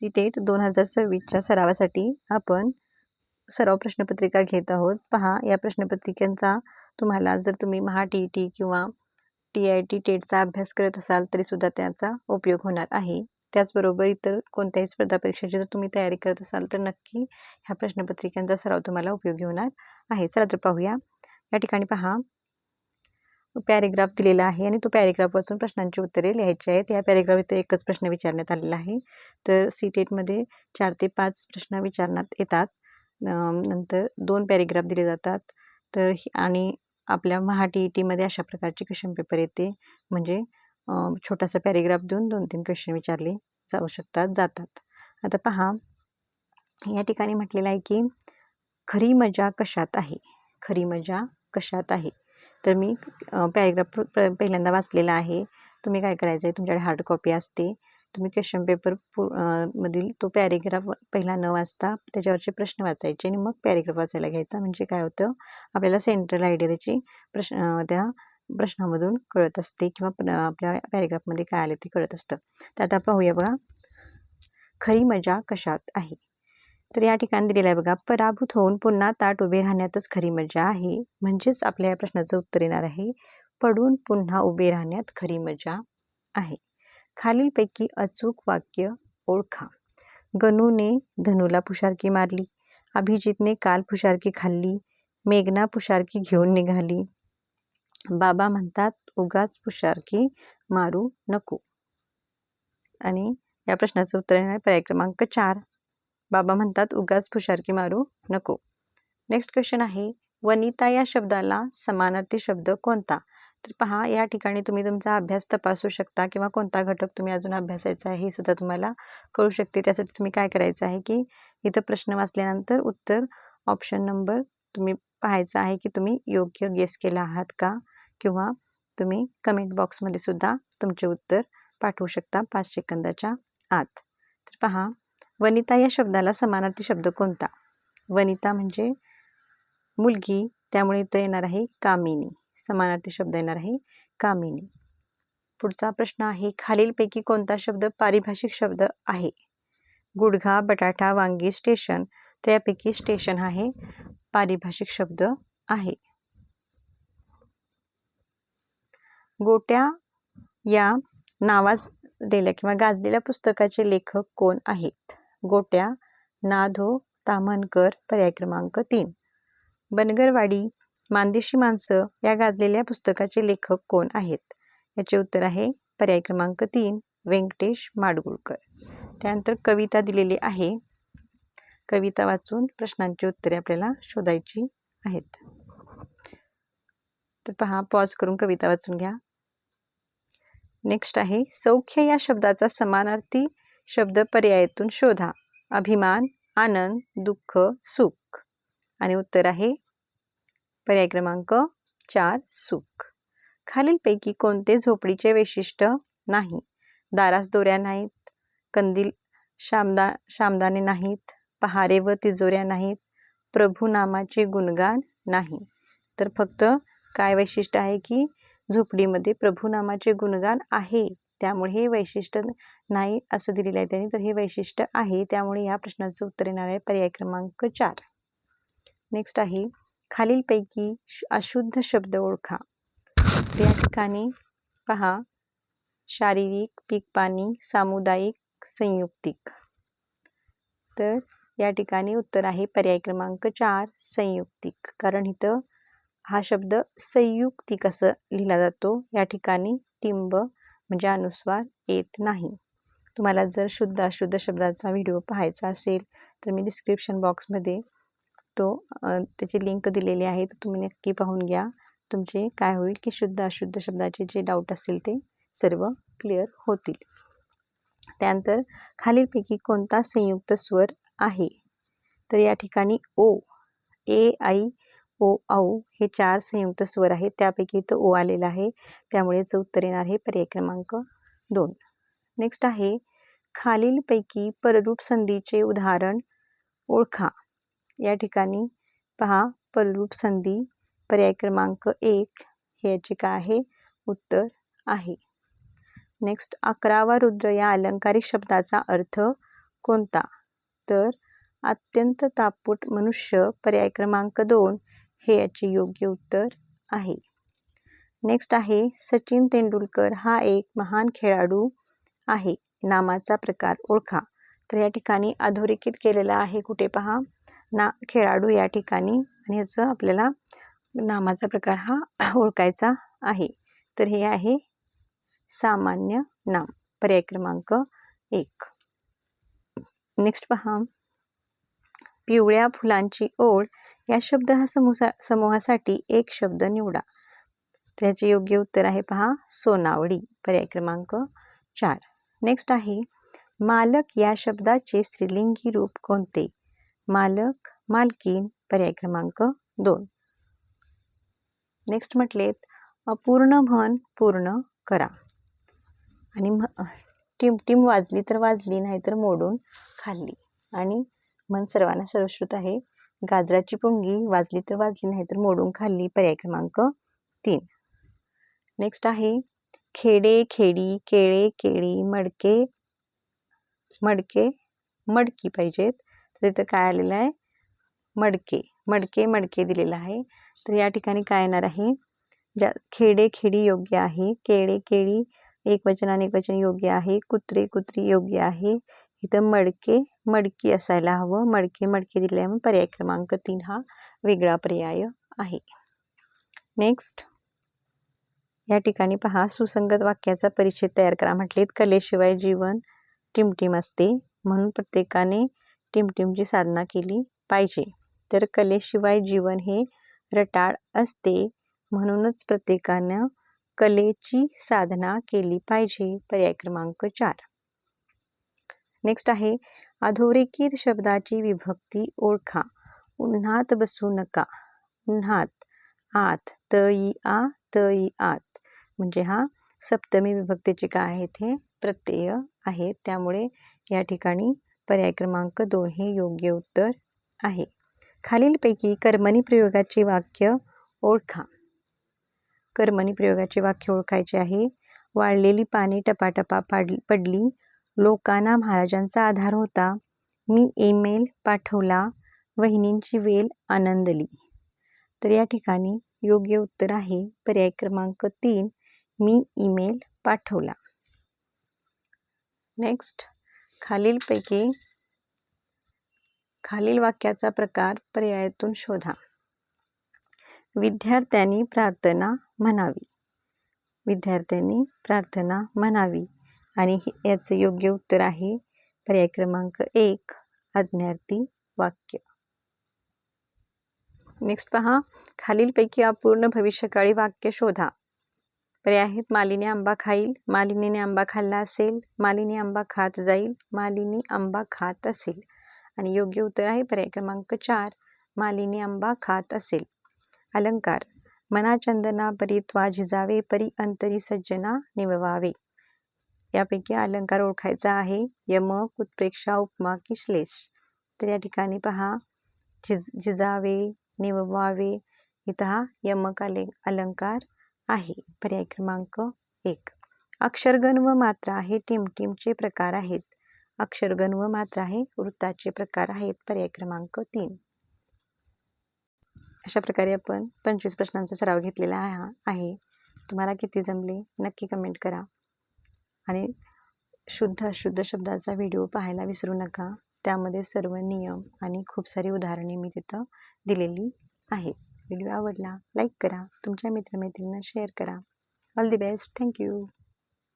TET 2026च्या सरावासाठी आपण सराव प्रश्नपत्रिका घेत आहोत. पहा, या प्रश्नपत्रिकांचा तुम्हाला जर तुम्ही महा TET किंवा TIT टेटचा अभ्यास करत असाल तरीसुद्धा त्याचा उपयोग होणार आहे. त्याचबरोबर इतर कोणत्याही स्पर्धा परीक्षेची जर तुम्ही तयारी करत असाल तर नक्की ह्या प्रश्नपत्रिकांचा सराव तुम्हाला उपयोगी होणार आहे. चला तर पाहूया. या ठिकाणी पहा, पॅरेग्राफ दिलेला आहे आणि तो पॅरेग्राफ वाचून प्रश्नांची उत्तरे लिहायची आहेत. या पॅरेग्राफमध्ये एकच प्रश्न विचारण्यात आलेला आहे. तर टेटमध्ये 4 ते 5 प्रश्न विचारण्यात येतात. नंतर 2 पॅरेग्राफ दिले जातात. तर आणि आपल्या महा TETमध्ये अशा प्रकारचे क्वेश्चन पेपर येते. म्हणजे छोटासा पॅरेग्राफ देऊन 2-3 क्वेश्चन विचारले जातात. आता पहा, या ठिकाणी म्हटलेलं आहे की खरी मजा कशात आहे? खरी मजा कशात आहे? तर मी पॅरेग्राफ पहिल्यांदा वाचलेला आहे. तुम्ही काय करायचं आहे, तुमच्याकडे हार्ड कॉपी असते, तुम्ही क्वेश्चन पेपर मधील तो पॅरेग्राफ पहिला न वाचता त्याच्यावरचे प्रश्न वाचायचे आणि मग पॅरेग्राफ वाचायला घ्यायचा. म्हणजे काय होतं, आपल्याला सेंट्रल आयडिया त्याची त्या प्रश्नामधून कळत असते किंवा आपल्या पॅरेग्राफमध्ये काय आले ते कळत असतं. तर आता पाहूया बघा, खरी मजा कशात आहे? तर या ठिकाणी दिलेलं आहे बघा, पराभूत होऊन पुन्हा ताठ उभे राहण्यातच खरी मजा आहे. म्हणजेच आपल्या या प्रश्नाचं उत्तर येणार आहे, पडून पुन्हा उभे राहण्यात खरी मजा आहे. खालीलपैकी अचूक वाक्य ओळखा. गणूने धनूला पुशारकी मारली. अभिजितने काल पुशारकी खाल्ली. मेघना पुशारकी घेऊन निघाली. बाबा म्हणतात उगाच पुशारकी मारू नको. आणि या प्रश्नाचं उत्तर येणार पर्याय क्रमांक 4. बाबा म्हणतात उगाच पुशारकी मारू नको. नेक्स्ट क्वेश्चन आहे, वनिता या शब्दाला समानार्थी शब्द कोणता? तर पहा, या ठिकाणी तुम्ही तुमचा अभ्यास तपासू शकता किंवा कोणता घटक तुम्ही अजून अभ्यासायचा आहे हे सुद्धा तुम्हाला कळू शकते. त्यासाठी तुम्ही काय करायचं आहे की इथं प्रश्न वाचल्यानंतर उत्तर ऑप्शन नंबर तुम्ही पाहायचा आहे की तुम्ही योग्य गेस केला आहात का, किंवा तुम्ही कमेंट बॉक्समध्ये सुद्धा तुमचे उत्तर पाठवू शकता 5 सेकंदाच्या आत. तर पहा, वनिता या शब्दाला समानार्थी शब्द कोणता? वनिता म्हणजे मुलगी, त्यामुळे इथं येणार आहे कामिनी. समानार्थी शब्द येणार आहे कामिनी. पुढचा प्रश्न आहे, खालीलपैकी कोणता शब्द पारिभाषिक शब्द आहे? गुडघा, बटाटा, वांगी, स्टेशन. तर यापैकी स्टेशन आहे पारिभाषिक शब्द आहे. गोट्या या नावाजलेल्या किंवा गाजलेल्या पुस्तकाचे लेखक कोण आहेत? गोट्या ना.धो. ताम्हणकर. पर्याय क्रमांक 3. बनगरवाडी, मानदेशी माणसं या गाजलेल्या पुस्तकाचे लेखक कोण आहेत? याचे उत्तर आहे पर्याय क्रमांक 3, व्यंकटेश माडगूळकर. त्यानंतर कविता दिलेली आहे. कविता वाचून प्रश्नांची उत्तरे आपल्याला शोधायची आहेत. तर पहा, पॉज करून कविता वाचून घ्या. नेक्स्ट आहे, सौख्य या शब्दाचा समानार्थी शब्द पर्यायातून शोधा. अभिमान, आनंद, दुःख, सुख. आणि उत्तर आहे पर्याय क्रमांक 4, सुख. खालीलपैकी कोणते झोपडीचे वैशिष्ट्य नाही? दारास दोऱ्या नाहीत, कंदील शामदाने नाहीत, पहारे व तिजोऱ्या नाहीत, प्रभू नामाचे गुणगान नाही. तर फक्त काय वैशिष्ट्य आहे की झोपडीमध्ये प्रभू नामाचे गुणगान आहे, त्यामुळे हे वैशिष्ट्य नाही असं दिलेलं आहे त्यांनी. तर हे वैशिष्ट्य आहे, त्यामुळे या प्रश्नाचं उत्तर येणार आहे पर्याय क्रमांक 4. नेक्स्ट आहे, खालीलपैकी अशुद्ध शब्द ओळखा. या ठिकाणी पहा, शारीरिक, पीक पाणी, सामुदायिक, संयुक्तिक. तर या ठिकाणी उत्तर आहे पर्याय क्रमांक 4, संयुक्तिक. कारण इथं हा शब्द संयुक्तिक असं लिहिला जातो. या ठिकाणी टिंब म्हणजे अनुस्वार येत नाही. तुम्हाला जर शुद्ध अशुद्ध शब्दाचा व्हिडिओ पाहायचा असेल तर मी डिस्क्रिप्शन बॉक्समध्ये त्याची लिंक दिलेली आहे, तो तुम्ही नक्की पाहून घ्या. तुमचे काय होईल की शुद्ध अशुद्ध शब्दाचे जे डाऊट असतील ते सर्व क्लिअर होतील. त्यानंतर खालीलपैकी कोणता संयुक्त स्वर आहे? तर या ठिकाणी ओ, ए, आई, ओ, औ हे 4 संयुक्त स्वर आहेत. त्यापैकी इथं ओ आलेला आहे, त्यामुळे याचं उत्तर येणार आहे पर्याय क्रमांक 2. नेक्स्ट आहे, खालीलपैकी पररूप संधीचे उदाहरण ओळखा. या ठिकाणी पहा, पररूप संधी पर्याय क्रमांक 1 हे याचे काय आहे उत्तर आहे. नेक्स्ट, 11वा रुद्र या अलंकारिक शब्दाचा अर्थ कोणता? तर अत्यंत तापट मनुष्य पर्याय क्रमांक 2 हे याचे योग्य उत्तर आहे. नेक्स्ट आहे सचिन तेंडुलकर हा एक महान खेळाडू आहे. नामाचा प्रकार ओळखा. तर या ठिकाणी अधोरेखित केलेला आहे कुठे पहा खेळाडू या ठिकाणी आणि याचं आपल्याला नामाचा प्रकार हा ओळखायचा आहे. तर हे आहे सामान्य नाम पर्याय क्रमांक 1. नेक्स्ट पहा पिवळ्या फुलांची ओढ या शब्द हा समूहासाठी एक शब्द निवडा. त्याचे योग्य उत्तर आहे पहा सोनावडी पर्याय क्रमांक 4. नेक्स्ट आहे मालक या शब्दाचे स्त्रीलिंगी रूप कोणते? मालक, मालकीन पर्याय क्रमांक 2. नेक्स्ट म्हटलेत अपूर्ण म्हण पूर्ण करा. आणि टिमटिम वाजली तर वाजली नाही तर मोडून खाल्ली. आणि म्हण सर्वांना सर्वश्रुत आहे गाजराची पुंगी वाजली तर वाजली नाही तर मोडून खाल्ली पर्याय क्रमांक 3. नेक्स्ट आहे खेडे खेडी केळे केळी मडके मडके मडकी पाहिजेत. तर इथं काय आलेलं आहे मडके मडके मडके दिलेलं आहे. तर या ठिकाणी काय येणार आहे खेडे खेडी योग्य आहे. केळे केळी एकवचन आणि एकवचन योग्य आहे. कुत्रे कुत्री योग्य आहे. इथं मडके मडकी असायला हवं. मडके मडके दिल्यामुळे पर्याय क्रमांक 3 हा वेगळा पर्याय आहे. नेक्स्ट या ठिकाणी पहा सुसंगत वाक्याचा परिच्छेद तयार करा. म्हटलेत कलेशिवाय जीवन टिमटिम असते म्हणून प्रत्येकाने टिमटिमची साधना केली पाहिजे. तर कलेशिवाय जीवन हे रटाळ असते म्हणूनच प्रत्येकानं कलेची साधना केली पाहिजे पर्याय क्रमांक 4. नेक्स्ट आहे अधोरेखित शब्दाची विभक्ती ओळखा. उन्हात बसू नका. उन्हात आत तई आत म्हणजे हा सप्तमी विभक्तीचे काय आहेत हे प्रत्यय आहेत. त्यामुळे या ठिकाणी पर्याय क्रमांक 2 हे योग्य उत्तर आहे. खालीलपैकी कर्मणी प्रयोगाचे वाक्य ओळखा. कर्मणी प्रयोगाचे वाक्य ओळखायचे आहे. वाळलेली पाने टपाटपा पडली. लोकांना महाराजांचा आधार होता. मी ईमेल पाठवला. वहिनींची वेल आनंदली. तर या ठिकाणी योग्य उत्तर आहे पर्याय क्रमांक 3 मी ईमेल पाठवला. नेक्स्ट खालील वाक्याचा प्रकार पर्यायातून शोधा. विद्यार्थ्यांनी प्रार्थना म्हणावी. विद्यार्थ्यांनी प्रार्थना म्हणावी आणि याचे योग्य उत्तर आहे पर्याय क्रमांक 1 आज्ञार्थी वाक्य. नेक्स्ट पहा खालीलपैकी अपूर्ण भविष्यकाळी वाक्य शोधा. पर्याय आहेत मालिनी आंबा खाईल. मालिनीने आंबा खाल्ला असेल. मालिनी आंबा खात जाईल. मालिनी आंबा खात असेल. आणि योग्य उत्तर आहे पर्याय क्रमांक 4 मालिनी आंबा खात असेल. अलंकार मना चंदना परी त्वा झिजावे परी अंतरी सज्जना निववावे. यापैकी अलंकार ओळखायचा आहे. यमक उत्प्रेक्षा उपमा की श्लेष. तर या ठिकाणी पहा झिजावे निववावे इथं हा यमक अलंकार आहे पर्याय क्रमांक 1. अक्षरगण व मात्रा हे टिमटिमचे प्रकार आहेत. अक्षरगण व मात्रा हे वृत्ताचे प्रकार आहेत पर्याय क्रमांक 3. अशा प्रकारे आपण 25 प्रश्नांचा सराव घेतलेला आहे. तुम्हाला किती जमले नक्की कमेंट करा आणि शुद्ध अशुद्ध शब्दाचा व्हिडिओ पाहायला विसरू नका. त्यामध्ये सर्व नियम आणि खूप सारी उदाहरणे मी तिथं दिलेली आहेत. व्हिडिओ आवडला लाईक करा. तुमच्या मित्रमैत्रिणींना शेअर करा. All the best. थँक्यू.